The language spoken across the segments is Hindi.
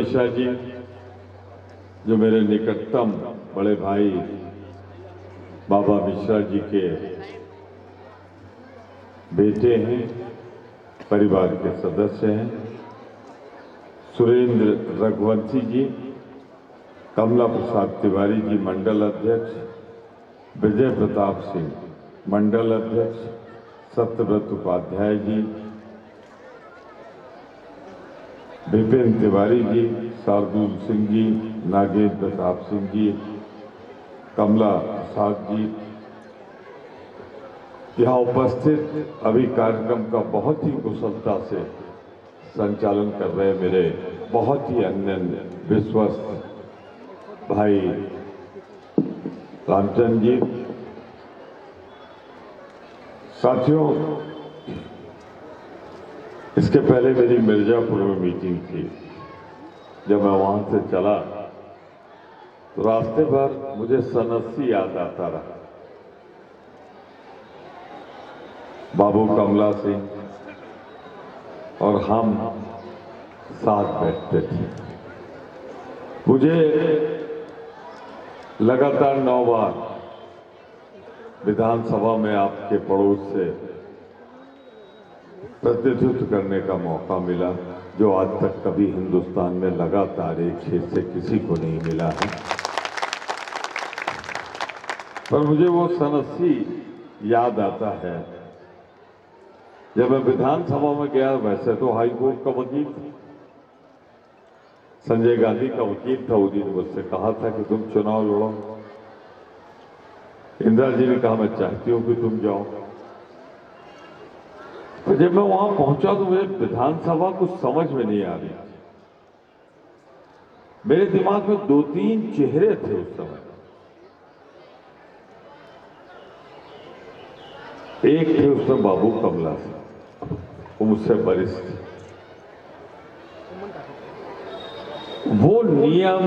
मिश्रा जी, जो मेरे निकटतम बड़े भाई बाबा मिश्रा जी के बेटे हैं, परिवार के सदस्य हैं। सुरेंद्र रघुवंशी जी, कमला प्रसाद तिवारी जी मंडल अध्यक्ष, विजय प्रताप सिंह मंडल अध्यक्ष, सत्यव्रत उपाध्याय जी, विपिन तिवारी जी, शार्दुल सिंह जी, नागेंद्र प्रताप सिंह जी, कमला प्रसाद जी, यहाँ उपस्थित अभी कार्यक्रम का बहुत ही कुशलता से संचालन कर रहे मेरे बहुत ही अनन्य विश्वस्त भाई रामचंद्र जी। साथियों, इसके पहले मेरी मिर्जापुर में मीटिंग थी। जब मैं वहां से चला तो रास्ते भर मुझे सन 80 याद आता रहा। बाबू कमला सिंह और हम साथ बैठते थे। मुझे लगातार 9 बार विधानसभा में आपके पड़ोस से प्रतिनिधित्व करने का मौका मिला, जो आज तक कभी हिंदुस्तान में लगातार एक क्षेत्र से किसी को नहीं मिला है। पर मुझे वो सन 80 याद आता है जब मैं विधानसभा में गया। वैसे तो हाई कोर्ट का वकील था, संजय गांधी का वकील था। उन्हीं ने मुझसे कहा था कि तुम चुनाव लड़ो। इंदिरा जी ने कहा मैं चाहती हूं कि तुम जाओ। तो जब मैं वहां पहुंचा तो मुझे विधानसभा कुछ समझ में नहीं आ रही। मेरे दिमाग में 2-3 चेहरे थे उस समय। एक थे उसमें बाबू कमला सिंह, वो मुझसे वरिष्ठ थे। वो नियम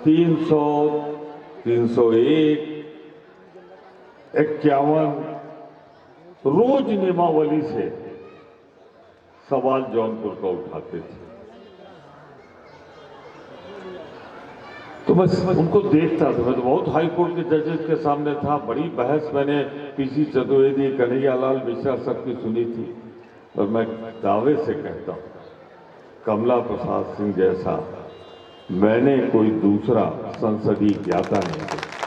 300, 301, 51 रोज नियमावली से सवाल जौनपुर का उठाते थे। तो मैं उनको देखता था। मैं तो बहुत हाई कोर्ट के जजेस के सामने था। बड़ी बहस मैंने पीसी चतुर्वेदी, कन्हैयालाल मिश्रा सबकी सुनी थी। और मैं दावे से कहता हूं, कमला प्रसाद सिंह जैसा मैंने कोई दूसरा संसदीय ज्ञाता नहीं देखा।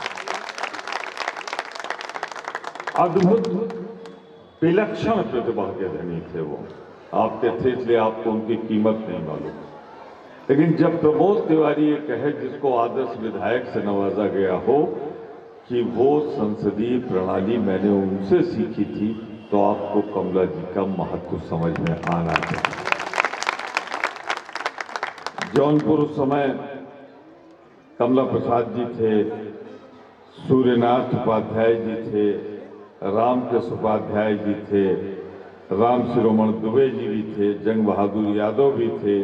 अद्भुत विलक्षण प्रतिभा के धनी थे वो। आपके थे इसलिए आपको उनकी कीमत नहीं मालूम। लेकिन जब प्रमोद तिवारी ये कहे, जिसको आदर्श विधायक से नवाजा गया हो, कि वो संसदीय प्रणाली मैंने उनसे सीखी थी, तो आपको कमला जी का महत्व समझ में आना चाहिए। जौनपुर उस समय कमला प्रसाद जी थे, सूर्यनाथ उपाध्याय जी थे, रामकृष्ण उपाध्याय जी थे, राम शिरोमण दुबे जी भी थे, जंग बहादुर यादव भी थे,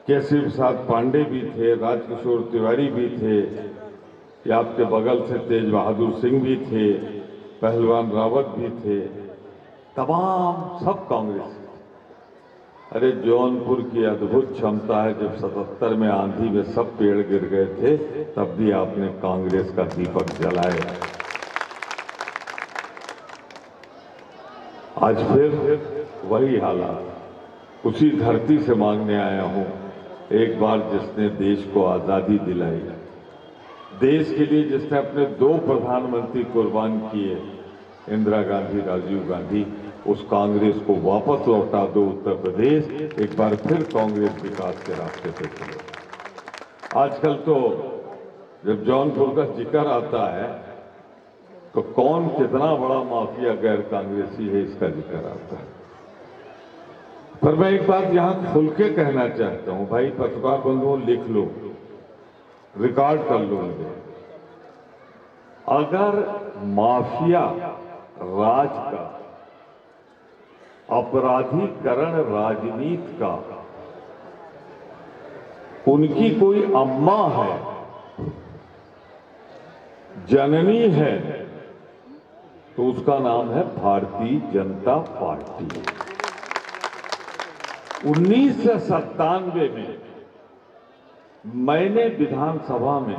केसरी प्रसाद पांडे भी थे, राजकिशोर तिवारी भी थे, या आपके बगल से तेज बहादुर सिंह भी थे, पहलवान रावत भी थे, तमाम सब कांग्रेस। अरे जौनपुर की अद्भुत क्षमता है, जब 77 में आंधी में सब पेड़ गिर गए थे, तब भी आपने कांग्रेस का दीपक जलाया। आज फिर वही हालात, उसी धरती से मांगने आया हूं। एक बार जिसने देश को आजादी दिलाई, देश के लिए जिसने अपने 2 प्रधानमंत्री कुर्बान किए, इंदिरा गांधी, राजीव गांधी, उस कांग्रेस को वापस लौटा दो उत्तर प्रदेश। एक बार फिर कांग्रेस विकास के रास्ते पे चले। आजकल तो जब जौनपुर का जिक्र आता है तो कौन कितना बड़ा माफिया गैर कांग्रेसी है, इसका जिक्र आता है। पर मैं एक बात यहां खुल के कहना चाहता हूं, भाई पत्रकार बंधुओं, लिख लो, रिकॉर्ड कर लो मुझे। अगर माफिया राज का, अपराधीकरण राजनीति का उनकी कोई अम्मा है, जननी है, तो उसका नाम है भारतीय जनता पार्टी। 1997 में मैंने विधानसभा में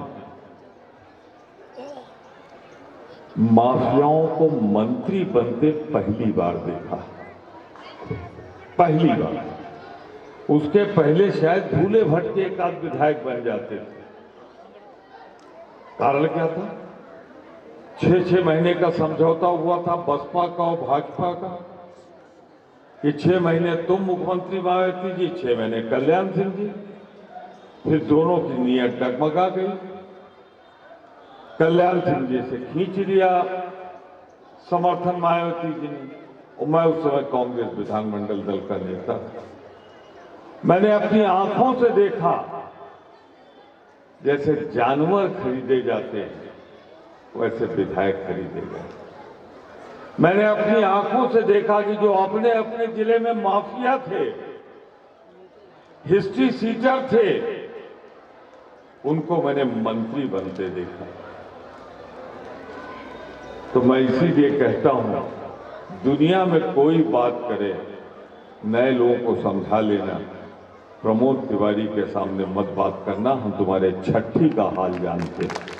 माफियाओं को मंत्री बनते पहली बार देखा, पहली बार। उसके पहले शायद भूले भटके एक आध विधायक बन जाते थे। कारण क्या था? 6-6 महीने का समझौता हुआ था बसपा का और भाजपा का कि 6 महीने तुम मुख्यमंत्री मायावती जी, 6 महीने कल्याण सिंह जी। फिर दोनों की नीयत डगमगा गई। कल्याण सिंह जी से खींच लिया समर्थन मायावती जी ने, और मैं उस समय कांग्रेस विधानमंडल दल का नेता था। मैंने अपनी आंखों से देखा जैसे जानवर खरीदे जाते हैं वैसे विधायक खरीदे गए। मैंने अपनी आंखों से देखा कि जो अपने अपने जिले में माफिया थे, हिस्ट्री सीटर थे, उनको मैंने मंत्री बनते देखा। तो मैं इसीलिए कहता हूं, दुनिया में कोई बात करे, नए लोगों को समझा लेना, प्रमोद तिवारी के सामने मत बात करना, हम तुम्हारे छठी का हाल जानते हैं।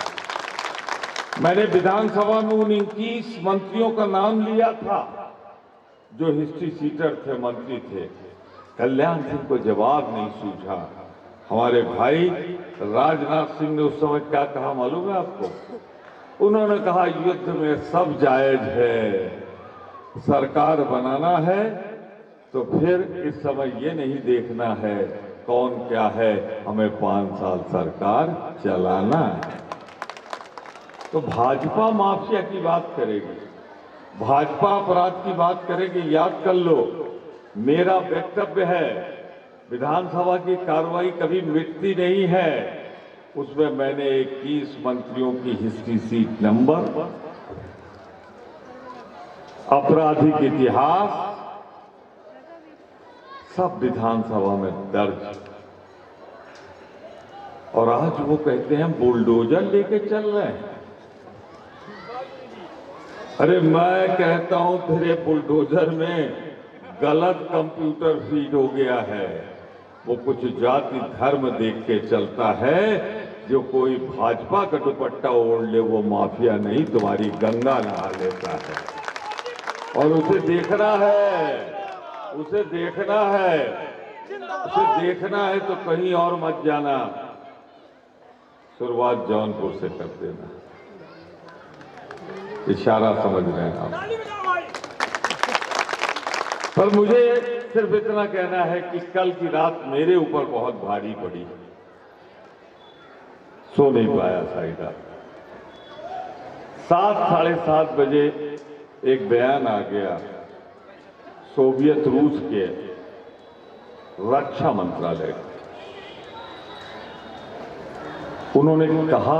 मैंने विधानसभा में उन 21 मंत्रियों का नाम लिया था जो हिस्ट्री सीटर थे, मंत्री थे। कल्याण सिंह को जवाब नहीं सूझा। हमारे भाई राजनाथ सिंह ने उस समय क्या कहा मालूम है आपको? उन्होंने कहा युद्ध में सब जायज है, सरकार बनाना है तो फिर इस समय ये नहीं देखना है कौन क्या है, हमें 5 साल सरकार चलाना है। तो भाजपा माफिया की बात करेगी, भाजपा अपराध की बात करेगी। याद कर लो, मेरा वक्तव्य है विधानसभा की कार्रवाई कभी मिटती नहीं है। उसमें मैंने 21 मंत्रियों की हिस्ट्री सीट नंबर, आपराधिक इतिहास सब विधानसभा में दर्ज। और आज वो कहते हैं बुलडोजर लेके चल रहे हैं। अरे मैं कहता हूं तेरे बुलडोजर में गलत कंप्यूटर फीड हो गया है। वो कुछ जाति धर्म देख के चलता है। जो कोई भाजपा का दुपट्टा ओढ़ ले वो माफिया नहीं, तुम्हारी गंगा नहा लेता है। और उसे देखना है, उसे देखना है, उसे देखना है तो कहीं और मत जाना, शुरुआत जौनपुर से कर देना। इशारा समझ रहे हैं आप? पर मुझे सिर्फ इतना कहना है कि कल की रात मेरे ऊपर बहुत भारी पड़ी, सो नहीं पाया साइड रात। 7, 7:30 बजे एक बयान आ गया सोवियत रूस के रक्षा मंत्रालय। उन्होंने कहा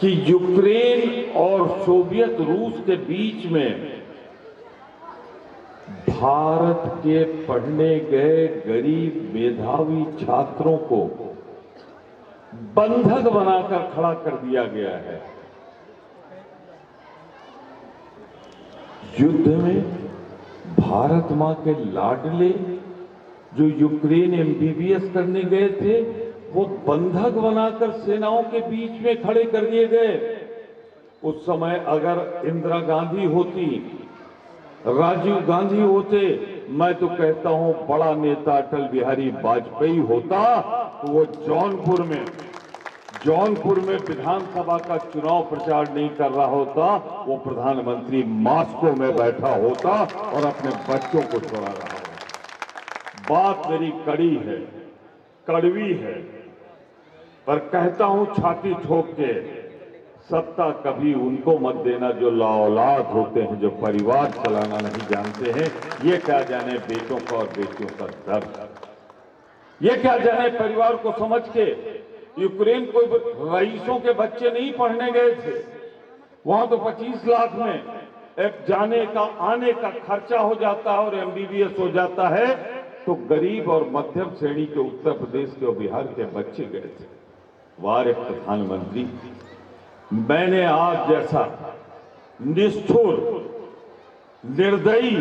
कि यूक्रेन और सोवियत रूस के बीच में भारत के पढ़ने गए गरीब मेधावी छात्रों को बंधक बनाकर खड़ा कर दिया गया है। युद्ध में भारत मां के लाडले जो यूक्रेन एमबीबीएस करने गए थे, वो बंधक बनाकर सेनाओं के बीच में खड़े कर दिए गए। उस समय अगर इंदिरा गांधी होती, राजीव गांधी होते, मैं तो कहता हूं बड़ा नेता अटल बिहारी वाजपेयी होता, तो वो जौनपुर में विधानसभा का चुनाव प्रचार नहीं कर रहा होता, वो प्रधानमंत्री मास्को में बैठा होता और अपने बच्चों को छोड़ा रहा होता। बात मेरी कड़ी है, कड़वी है, पर कहता हूं छाती ठोक के, सत्ता कभी उनको मत देना जो लाऔलाद होते हैं, जो परिवार चलाना नहीं जानते हैं। ये क्या जाने बेटों का और बेटियों का दर्द, ये क्या जाने परिवार को समझ के। यूक्रेन कोई रईसों के बच्चे नहीं पढ़ने गए थे, वहां तो 25 लाख में एक जाने का आने का खर्चा हो जाता है और एमबीबीएस हो जाता है। तो गरीब और मध्यम श्रेणी के उत्तर प्रदेश के और बिहार के बच्चे गए थे। वार एक प्रधानमंत्री, मैंने आप जैसा निष्ठुर, निर्दयी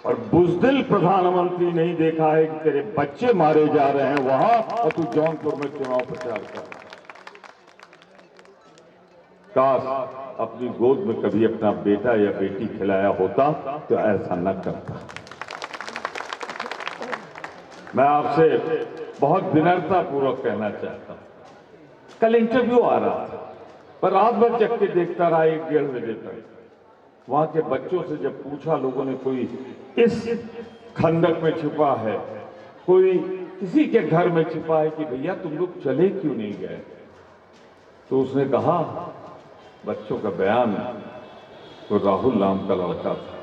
और बुजदिल प्रधानमंत्री नहीं देखा है कि तेरे बच्चे मारे जा रहे हैं वहां और तू जौनपुर में चुनाव प्रचार कर। काश अपनी गोद में कभी अपना बेटा या बेटी खिलाया होता तो ऐसा न करता। मैं आपसे बहुत विनम्रता पूर्वक कहना चाहता हूं, कल इंटरव्यू आ रहा था पर रात भर जग के देखता रहा 1-1.5 बजे तक। वहां के बच्चों से जब पूछा लोगों ने, कोई इस खंडक में छिपा है, कोई किसी के घर में छिपा है कि भैया तुम लोग चले क्यों नहीं गए, तो उसने कहा, बच्चों का बयान, तो राहुल नाम का लड़का था,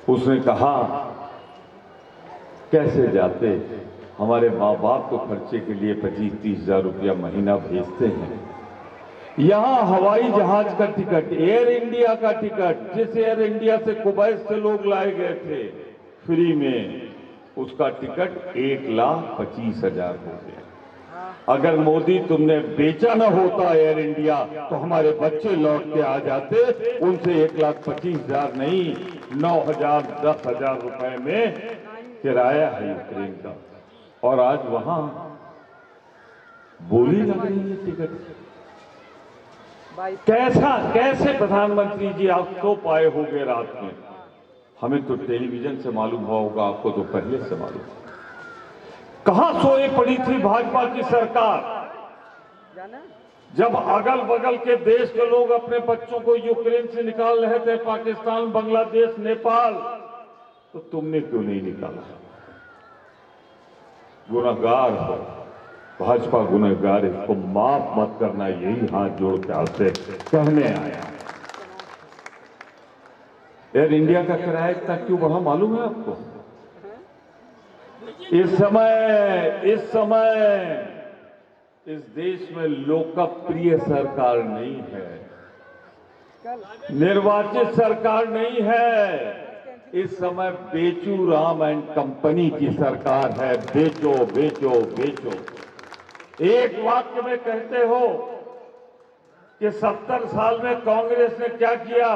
उसने कहा कैसे जाते, हमारे माँ बाप तो खर्चे के लिए 25-30 हजार रुपया महीना भेजते हैं। यहां हवाई जहाज का टिकट, एयर इंडिया का टिकट, जिस एयर इंडिया से कुवैत से लोग लाए गए थे फ्री में, उसका टिकट 1,25,000 हो गया। अगर मोदी तुमने बेचा न होता एयर इंडिया तो हमारे बच्चे लौट के आ जाते, उनसे 1,25,000 नहीं 9,000 10,000 रुपए में किराया है यूक्रेन का, और आज वहां बोली लग रही है टिकट। कैसे प्रधानमंत्री जी आप सो पाए होंगे रात में? हमें तो टेलीविजन से मालूम हुआ होगा, आपको तो पहले से मालूम। कहां सोई पड़ी थी भाजपा की सरकार जब अगल बगल के देश के लोग अपने बच्चों को यूक्रेन से निकाल रहे थे, पाकिस्तान, बांग्लादेश, नेपाल, तो तुमने क्यों नहीं निकाला? गुनहगार हो, भाजपा गुनहगार, इसको माफ मत करना, यही हाथ जोड़ के आपसे कहने आया। एयर इंडिया का किराया इतना क्यों बढ़ा मालूम है आपको? इस समय इस देश में लोकप्रिय सरकार नहीं है, निर्वाचित सरकार नहीं है। इस समय बेचू राम एंड कंपनी की सरकार है। बेचो बेचो बेचो। एक वाक्य में कहते हो कि 70 साल में कांग्रेस ने क्या किया?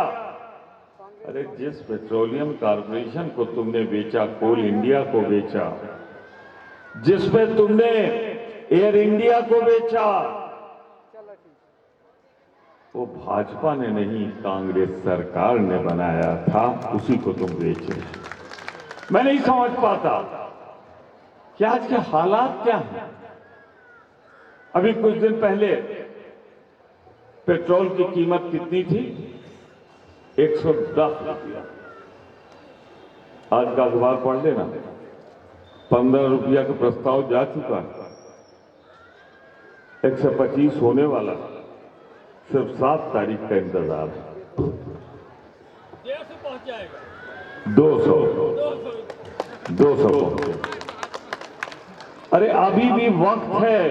अरे जिस पेट्रोलियम कॉर्पोरेशन को तुमने बेचा, कोल इंडिया को बेचा, जिसमें तुमने एयर इंडिया को बेचा, वो भाजपा ने नहीं, कांग्रेस सरकार ने बनाया था, उसी को तुम बेचे। मैं नहीं समझ पाता कि आज के हालात क्या हैं। अभी कुछ दिन पहले पेट्रोल की कीमत कितनी थी? 110 रुपया। आज का अखबार पढ़ लेना, 15 रुपया का प्रस्ताव जा चुका है, 125 होने वाला, सिर्फ 7 तारीख का इंतजार है। 150 पहुंच जाएगा, 200 पहुंचे। अरे अभी भी वक्त है।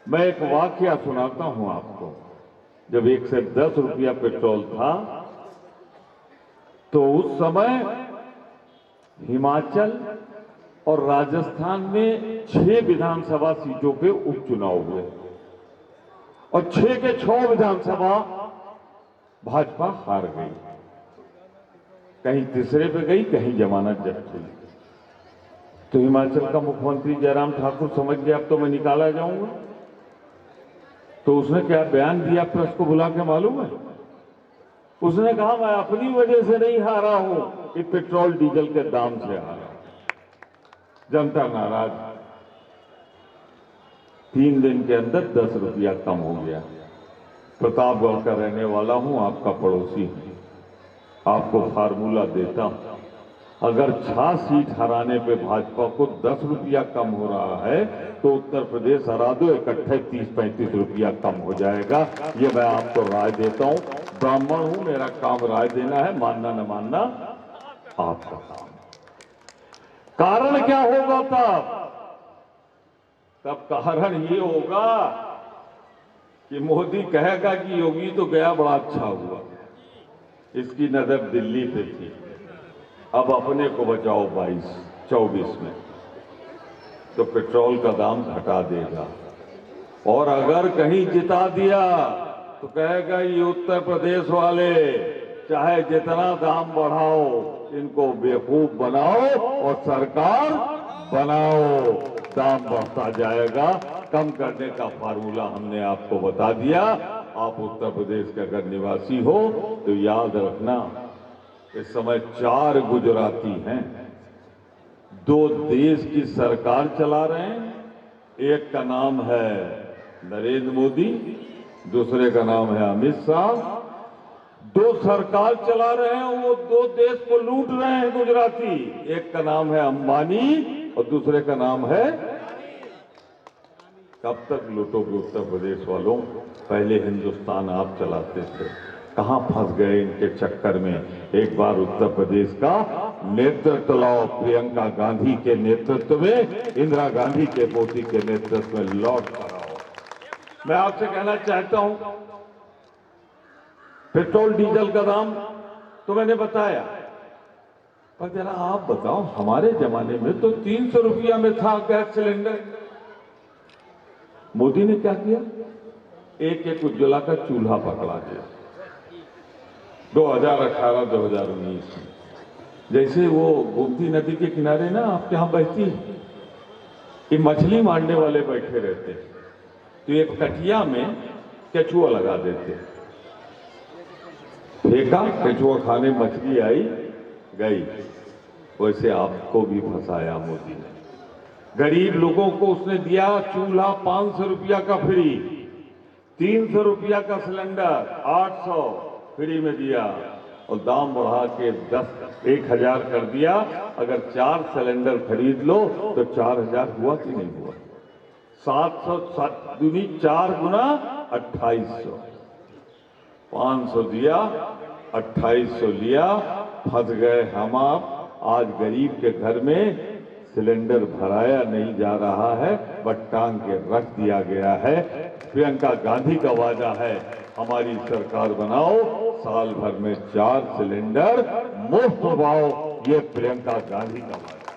मैं एक वाकया सुनाता हूं आपको। जब 110 रुपया पेट्रोल था तो उस समय हिमाचल और राजस्थान में 6 विधानसभा सीटों पे उपचुनाव हुए और 6 के 6 विधानसभा भाजपा हार गई। कहीं तीसरे पे गई, कहीं जमानत जब्त हुई। तो हिमाचल का मुख्यमंत्री जयराम ठाकुर समझ गया अब तो मैं निकाला जाऊंगा। तो उसने क्या बयान दिया प्रेस को बुला के मालूम है? उसने कहा मैं अपनी वजह से नहीं हारा हूं, कि पेट्रोल डीजल के दाम से हारा। जनता नाराज। 3 दिन के अंदर 10 रुपया कम हो गया। प्रतापगढ़ का रहने वाला हूं, आपका पड़ोसी हूं, आपको फार्मूला देता हूं। अगर 6 सीट हराने पे भाजपा को 10 रुपया कम हो रहा है तो उत्तर प्रदेश हरा दो, इकट्ठे 30-35 रुपया कम हो जाएगा। ये मैं आपको राय देता हूं। ब्राह्मण हूं, मेरा काम राय देना है, मानना न मानना आपका काम। कारण क्या होगा तब कारण ये होगा कि मोदी कहेगा कि योगी तो गया बड़ा अच्छा हुआ, इसकी नजर दिल्ली पे थी, अब अपने को बचाओ 22-24 में, तो पेट्रोल का दाम घटा देगा। और अगर कहीं जिता दिया तो कहेगा ये उत्तर प्रदेश वाले चाहे जितना दाम बढ़ाओ, इनको बेवकूफ बनाओ और सरकार बनाओ, दाम बढ़ता जाएगा। कम करने का फार्मूला हमने आपको बता दिया। आप उत्तर प्रदेश के अगर निवासी हो तो याद रखना, इस समय 4 गुजराती हैं, 2 देश की सरकार चला रहे हैं। एक का नाम है नरेंद्र मोदी, दूसरे का नाम है अमित शाह। 2 सरकार चला रहे हैं, वो 2 देश को लूट रहे हैं गुजराती। एक का नाम है अंबानी और दूसरे का नाम है। कब तक लूटोगे उत्तर प्रदेश वालों? पहले हिंदुस्तान आप चलाते थे, कहां फंस गए इनके चक्कर में? एक बार उत्तर प्रदेश का नेतृत्व लाओ, प्रियंका गांधी के नेतृत्व में, इंदिरा गांधी के पोती के नेतृत्व में लौट कर आओ। मैं आपसे कहना चाहता हूं, पेट्रोल डीजल का दाम तो मैंने बताया, पर जरा आप बताओ, हमारे जमाने में तो 300 रुपया में था गैस सिलेंडर। मोदी ने क्या किया? एक उज्ज्वला का चूल्हा पकड़ा दिया 2018-2019 में। जैसे वो गोमती नदी के किनारे ना आपके यहां बहती है, ये मछली मारने वाले बैठे रहते हैं, तो एक कटिया में केचुआ लगा देते, फेंका, केचुआ खाने मछली आई गई। वैसे आपको भी फंसाया मोदी ने। गरीब लोगों को उसने दिया चूल्हा 500 रुपया का फ्री, 300 रुपया का सिलेंडर 800 फ्री में दिया, और दाम बढ़ा के 10,000 कर दिया। अगर 4 सिलेंडर खरीद लो तो 4000 हुआ कि नहीं हुआ? 700 दूनी 4 गुना 2800, 500 दिया, 2800 लिया, फंस गए हम आप। आज गरीब के घर में सिलेंडर भराया नहीं जा रहा है, बट टांग के रख दिया गया है। प्रियंका गांधी का वादा है, हमारी सरकार बनाओ, साल भर में 4 सिलेंडर मुफ्त पाओ। ये प्रियंका गांधी का वादा,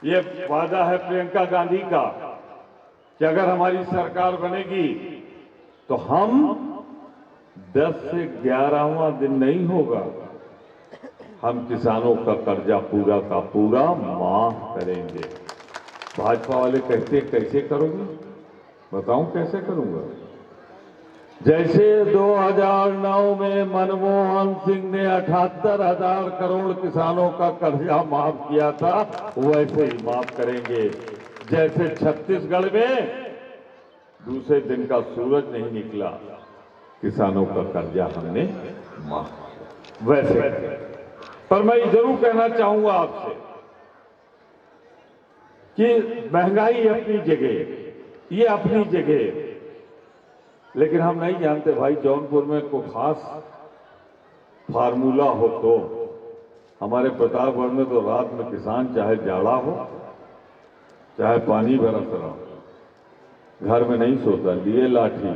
ये वादा है प्रियंका गांधी का कि अगर हमारी सरकार बनेगी तो हम 10 से 11वां दिन नहीं होगा, हम किसानों का कर्जा पूरा का पूरा माफ करेंगे। भाजपा वाले कहते कैसे करोगे? बताऊं कैसे करूंगा? जैसे 2009 में मनमोहन सिंह ने 78,000 करोड़ किसानों का कर्जा माफ किया था, वैसे ही माफ करेंगे। जैसे छत्तीसगढ़ में दूसरे दिन का सूरज नहीं निकला, किसानों का कर्जा हमने माफ किया, वैसे। पर मैं जरूर कहना चाहूंगा आपसे कि महंगाई अपनी जगह, ये अपनी जगह, लेकिन हम नहीं जानते भाई जौनपुर में कोई खास फार्मूला हो तो। हमारे प्रतापगढ़ में तो रात में किसान चाहे जाड़ा हो चाहे पानी बरस रहा हो, घर में नहीं सोता, लिए लाठी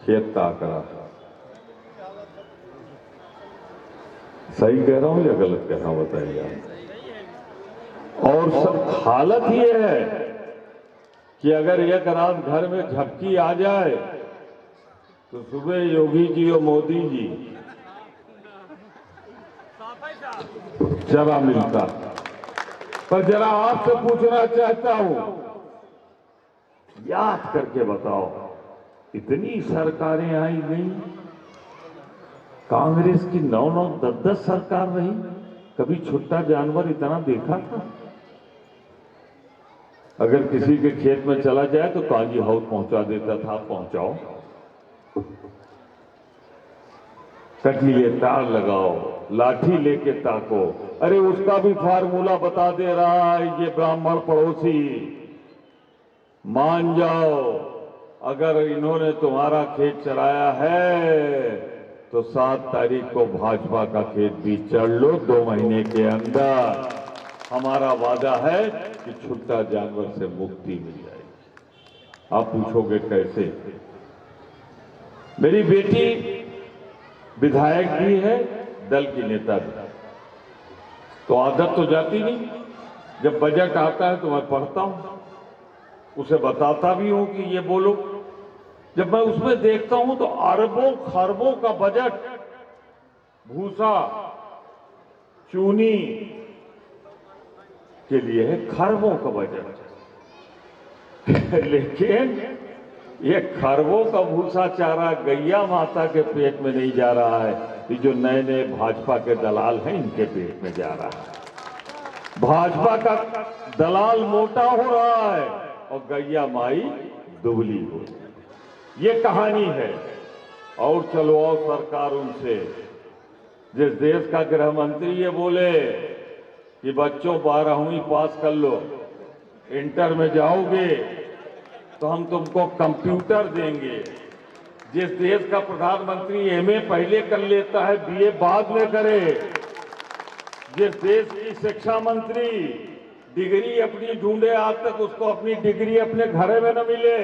खेत ताक रहा। सही कह रहा हूं या गलत कह रहा हूं बताइए? और सब हालत ये है कि अगर एक रात घर में झपकी आ जाए तो सुबह योगी जी और मोदी जी जरा मिलता। पर जरा आपसे पूछना चाहता हूं, याद करके बताओ, इतनी सरकारें आई गई, कांग्रेस की 9-9, 10-10 सरकार रही, कभी छुट्टा जानवर इतना देखा था? अगर किसी के खेत में चला जाए तो काजी हाउस पहुंचा देता था, पहुंचाओ, कटीले तार लगाओ, लाठी लेके ताको। अरे उसका भी फार्मूला बता दे रहा है ये ब्राह्मण पड़ोसी, मान जाओ, अगर इन्होंने तुम्हारा खेत चराया है तो 7 तारीख को भाजपा का खेत भी चढ़ लो 2 महीने के अंदर। हमारा वादा है कि छुट्टा जानवर से मुक्ति मिल जाएगी। आप पूछोगे कैसे? मेरी बेटी विधायक भी है, दल की नेता भी, तो आदत तो जाती नहीं। जब बजट आता है तो मैं पढ़ता हूं, उसे बताता भी हूं कि ये बोलो। जब मैं उसमें देखता हूं तो अरबों खरबों का बजट भूसा, चूनी के लिए है खरबों का बजट। लेकिन ये खरबों का भूसा चारा गैया माता के पेट में नहीं जा रहा है, ये जो नए नए भाजपा के दलाल हैं इनके पेट में जा रहा है। भाजपा का दलाल मोटा हो रहा है और गैया माई दुबली हो रही है। ये कहानी है। और चलो और सरकार उनसे, जिस देश का गृह मंत्री ये बोले कि बच्चों 12वीं पास कर लो, इंटर में जाओगे तो हम तुमको कंप्यूटर देंगे। जिस देश का प्रधानमंत्री एमए पहले कर लेता है, बीए बाद में करे। जिस देश की शिक्षा मंत्री डिग्री अपनी ढूंढे, आज तक उसको अपनी डिग्री अपने घर में न मिले,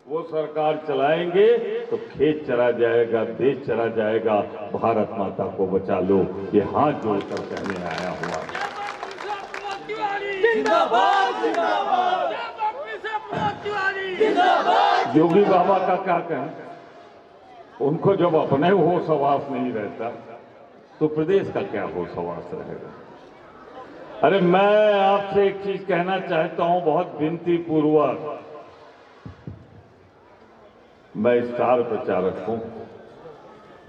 वो सरकार चलाएंगे तो खेत चला जाएगा, देश चला जाएगा। भारत माता को बचा लो, ये हाथ जोड़कर कहने आया हुआ। योगी बाबा का क्या कहें, उनको जब अपने होश हवास नहीं रहता तो प्रदेश का क्या होश हवास रहेगा। अरे मैं आपसे एक चीज कहना चाहता हूं, बहुत विनती पूर्वक। मैं स्टार प्रचारक हूं।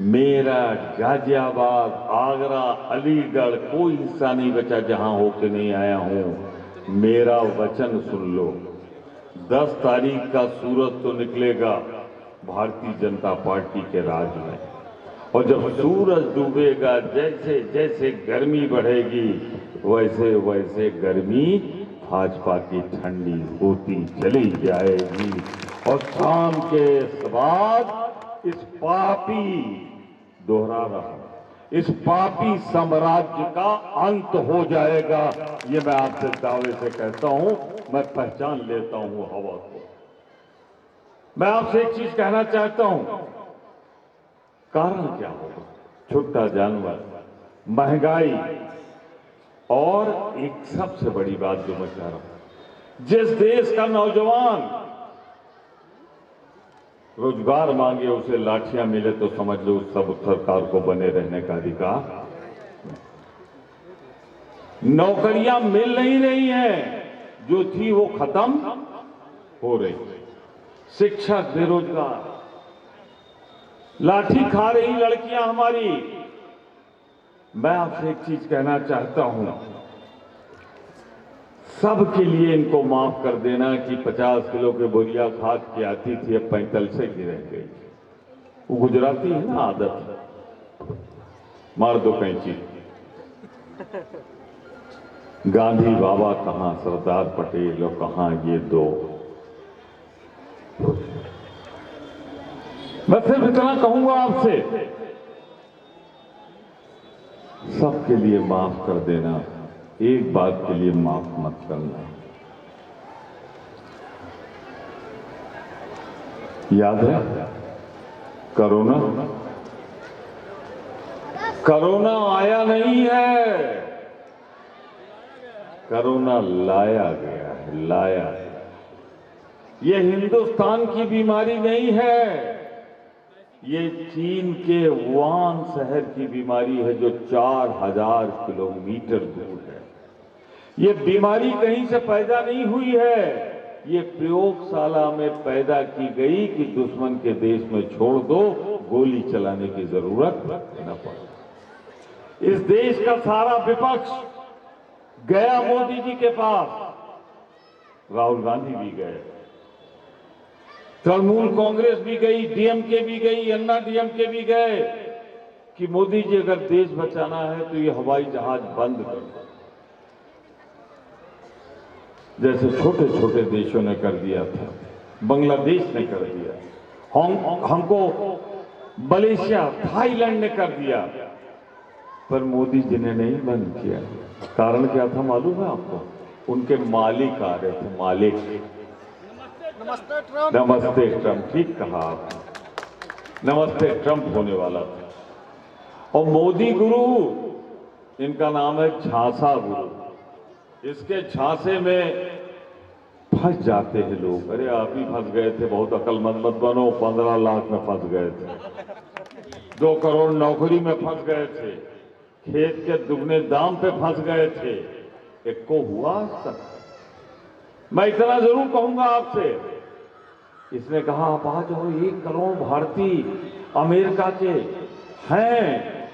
मेरठ, गाजियाबाद, आगरा, अलीगढ़ कोई हिस्सा नहीं बचा जहां होके नहीं आया हूं। मेरा वचन सुन लो, 10 तारीख का सूरज तो निकलेगा भारतीय जनता पार्टी के राज में, और जब सूरज डूबेगा, जैसे जैसे गर्मी बढ़ेगी वैसे वैसे गर्मी भाजपा की ठंडी होती चली जाएगी। और शाम के बाद इस पापी, दोहरा रहा, इस पापी साम्राज्य का अंत हो जाएगा। ये मैं आपसे दावे से कहता हूं, मैं पहचान लेता हूं हवा को। मैं आपसे एक चीज कहना चाहता हूं, कारण क्या होगा? छुट्टा जानवर, महंगाई, और एक सबसे बड़ी बात जो मैं कह रहा हूं, जिस देश का नौजवान रोजगार मांगे उसे लाठियां मिले तो समझ लो सब सरकार को बने रहने का अधिकार। नौकरियां मिल नहीं रही हैं, जो थी वो खत्म हो रही। शिक्षक बेरोजगार, लाठी खा रही लड़कियां हमारी। मैं आपसे एक चीज कहना चाहता हूं, सबके लिए इनको माफ कर देना कि 50 किलो के बोरिया खाद की आती थी, अब 45 की रह गई। वो गुजराती है ना आदत, मार दो कैंची। गांधी बाबा कहां, सरदार पटेल और कहां ये दो। मैं सिर्फ इतना कहूंगा आपसे, सबके लिए माफ कर देना, एक बात के लिए माफ मत करना। याद है कोरोना? कोरोना आया नहीं है, कोरोना लाया गया है, लाया है। ये हिंदुस्तान की बीमारी नहीं है, ये चीन के वुहान शहर की बीमारी है जो 4000 किलोमीटर दूर है। ये बीमारी कहीं से पैदा नहीं हुई है, ये प्रयोगशाला में पैदा की गई कि दुश्मन के देश में छोड़ दो, गोली चलाने की जरूरत न पड़े। इस देश का सारा विपक्ष गया मोदी जी के पास, राहुल गांधी भी गए, तृणमूल कांग्रेस भी गई, डीएमके भी गई, अन्ना डीएमके भी गए कि मोदी जी अगर देश बचाना है तो ये हवाई जहाज बंद कर दो। जैसे छोटे छोटे देशों ने कर दिया था, बांग्लादेश ने कर दिया, हमको मलेशिया, थाईलैंड ने कर दिया, पर मोदी जी ने नहीं बंद किया। कारण क्या था मालूम है आपको? उनके मालिक आ रहे थे, मालिक। नमस्ते ट्रंप, ठीक कहा आपने, नमस्ते ट्रंप होने वाला था। और मोदी गुरु, इनका नाम है झांसा गुरु, इसके झांसे में फंस जाते हैं लोग। अरे आप ही फंस गए थे, बहुत अकलमंद मत बनो, 15 लाख में फंस गए थे। 2 करोड़ नौकरी में फंस गए थे, खेत के दुगने दाम पे फंस गए थे, एक को हुआ तक। मैं इतना जरूर कहूंगा आपसे, इसने कहा आप आ जाओ, 1 करोड़ भारतीय अमेरिका के हैं,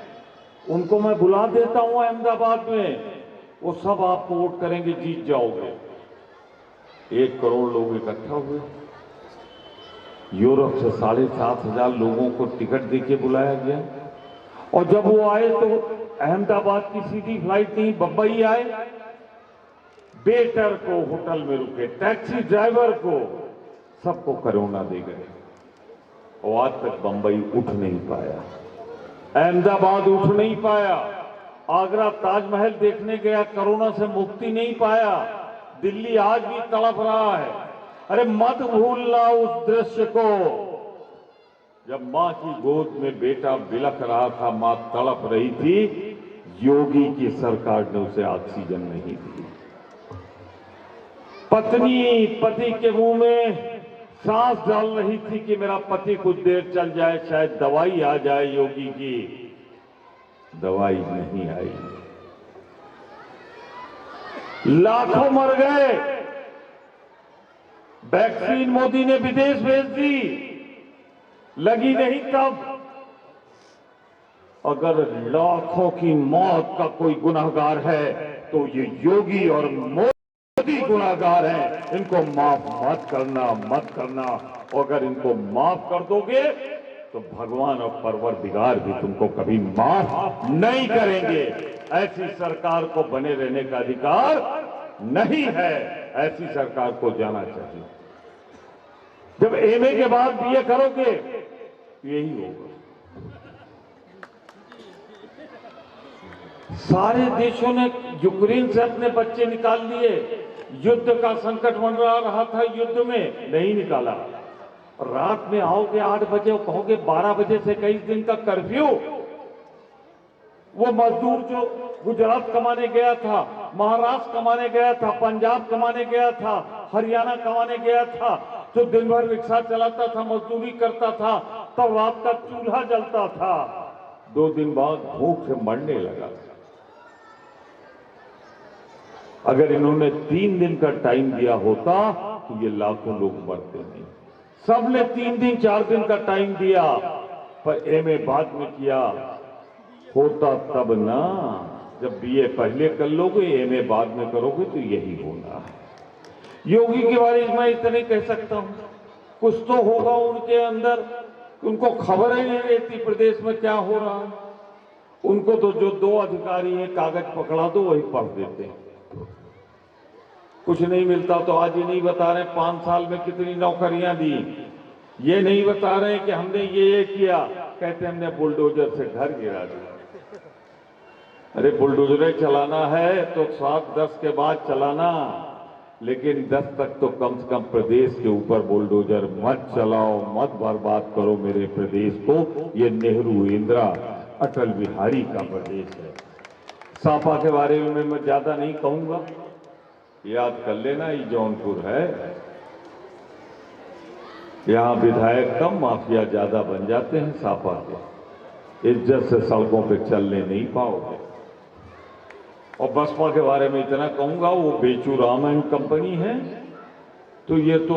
उनको मैं बुला देता हूं अहमदाबाद में, वो सब आपको वोट करेंगे, जीत जाओगे। 1 करोड़ लोग इकट्ठा हुए, यूरोप से 7,500 लोगों को टिकट देके बुलाया गया, और जब वो आए तो अहमदाबाद की सीधी फ्लाइट नहीं, बंबई आए, वेटर को होटल में रुके, टैक्सी ड्राइवर को, सबको कोरोना दे गए, और आज तक बंबई उठ नहीं पाया, अहमदाबाद उठ नहीं पाया, आगरा ताजमहल देखने गया, कोरोना से मुक्ति नहीं पाया, दिल्ली आज भी तड़प रहा है। अरे मत भूलना उस दृश्य को, जब मां की गोद में बेटा बिलख रहा था, मां तड़प रही थी, योगी की सरकार ने उसे ऑक्सीजन नहीं दी। पत्नी पति के मुंह में सांस डाल रही थी कि मेरा पति कुछ देर चल जाए, शायद दवाई आ जाए, योगी की दवाई नहीं आई। लाखों मर गए, वैक्सीन मोदी ने विदेश भेज दी, लगी नहीं तब। अगर लाखों की मौत का कोई गुनहगार है तो ये योगी और मोदी गुनहगार हैं, इनको माफ मत करना, मत करना। और अगर इनको माफ कर दोगे तो भगवान और परवरदिगार भी तुमको कभी माफ नहीं करेंगे। ऐसी सरकार को बने रहने का अधिकार नहीं है, ऐसी सरकार को जाना चाहिए। जब एमए के बाद बीए करोगे यही होगा। सारे देशों ने यूक्रेन से अपने बच्चे निकाल लिए, युद्ध का संकट मंडरा रहा था, युद्ध में नहीं निकाला। रात में आओगे 8 बजे और कहोगे 12 बजे से 21 दिन का कर्फ्यू। वो मजदूर जो गुजरात कमाने गया था, महाराष्ट्र कमाने गया था, पंजाब कमाने गया था, हरियाणा कमाने गया था, जो दिन भर रिक्शा चलाता था, मजदूरी करता था, तब रात का चूल्हा जलता था, 2 दिन बाद भूख से मरने लगा। अगर इन्होंने 3 दिन का टाइम दिया होता तो ये लाखों लोग मरते नहीं। सबने 3 दिन 4 दिन का टाइम दिया, पर एमए बाद में किया। होता तब ना, जब बीए पहले कर लोगे, एमए बाद में करोगे तो यही होना है। योगी के बारे में मैं इतने कह सकता हूं, कुछ तो होगा उनके अंदर, उनको खबर ही नहीं रहती प्रदेश में क्या हो रहा है। उनको तो जो 2 अधिकारी हैं, कागज पकड़ा दो वही पढ़ देते हैं। कुछ नहीं मिलता तो आज ये नहीं बता रहे 5 साल में कितनी नौकरियां दी, ये नहीं बता रहे कि हमने ये किया, कहते हमने बुलडोजर से घर गिरा दिया। अरे बुलडोजर चलाना है तो 7-10 के बाद चलाना, लेकिन 10 तक तो कम से कम प्रदेश के ऊपर बुलडोजर मत चलाओ, मत बर्बाद करो मेरे प्रदेश को। ये नेहरू, इंदिरा, अटल बिहारी का प्रदेश है। सापा के बारे में मैं ज्यादा नहीं कहूंगा, याद कर लेना, ये जौनपुर है। यहां विधायक कम, माफिया ज्यादा बन जाते हैं सापा के। इज्जत से सड़कों पे चलने नहीं पाओगे। और बसपा के बारे में इतना कहूंगा, वो बेचूराम एंड कंपनी है, तो ये तो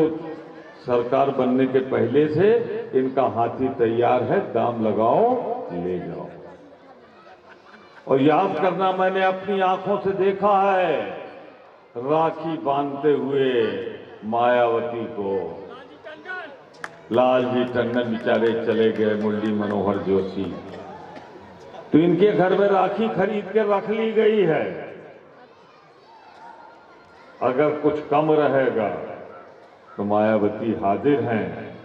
सरकार बनने के पहले से इनका हाथी तैयार है, दाम लगाओ ले जाओ। और याद करना, मैंने अपनी आंखों से देखा है राखी बांधते हुए मायावती को। लालजी टंडन बेचारे चले गए, मुरली मनोहर जोशी, तो इनके घर में राखी खरीद के रख ली गई है। अगर कुछ कम रहेगा तो मायावती हाजिर हैं,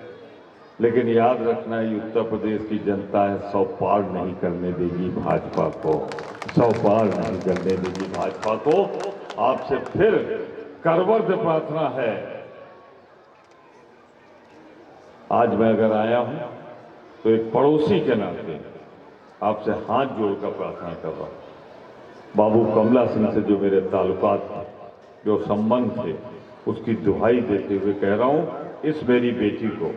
लेकिन याद रखना ये उत्तर प्रदेश की जनता है, 100 पार नहीं करने देगी भाजपा को, 100 पार नहीं करने देगी भाजपा को। आपसे फिर करवर्ध प्रार्थना है, आज मैं अगर आया हूं तो एक पड़ोसी के नाते आपसे हाथ जोड़कर प्रार्थना कर रहा हूं। बाबू कमला सिंह से जो मेरे ताल्लुकात थे, जो संबंध थे, उसकी दुहाई देते हुए कह रहा हूं, इस मेरी बेटी को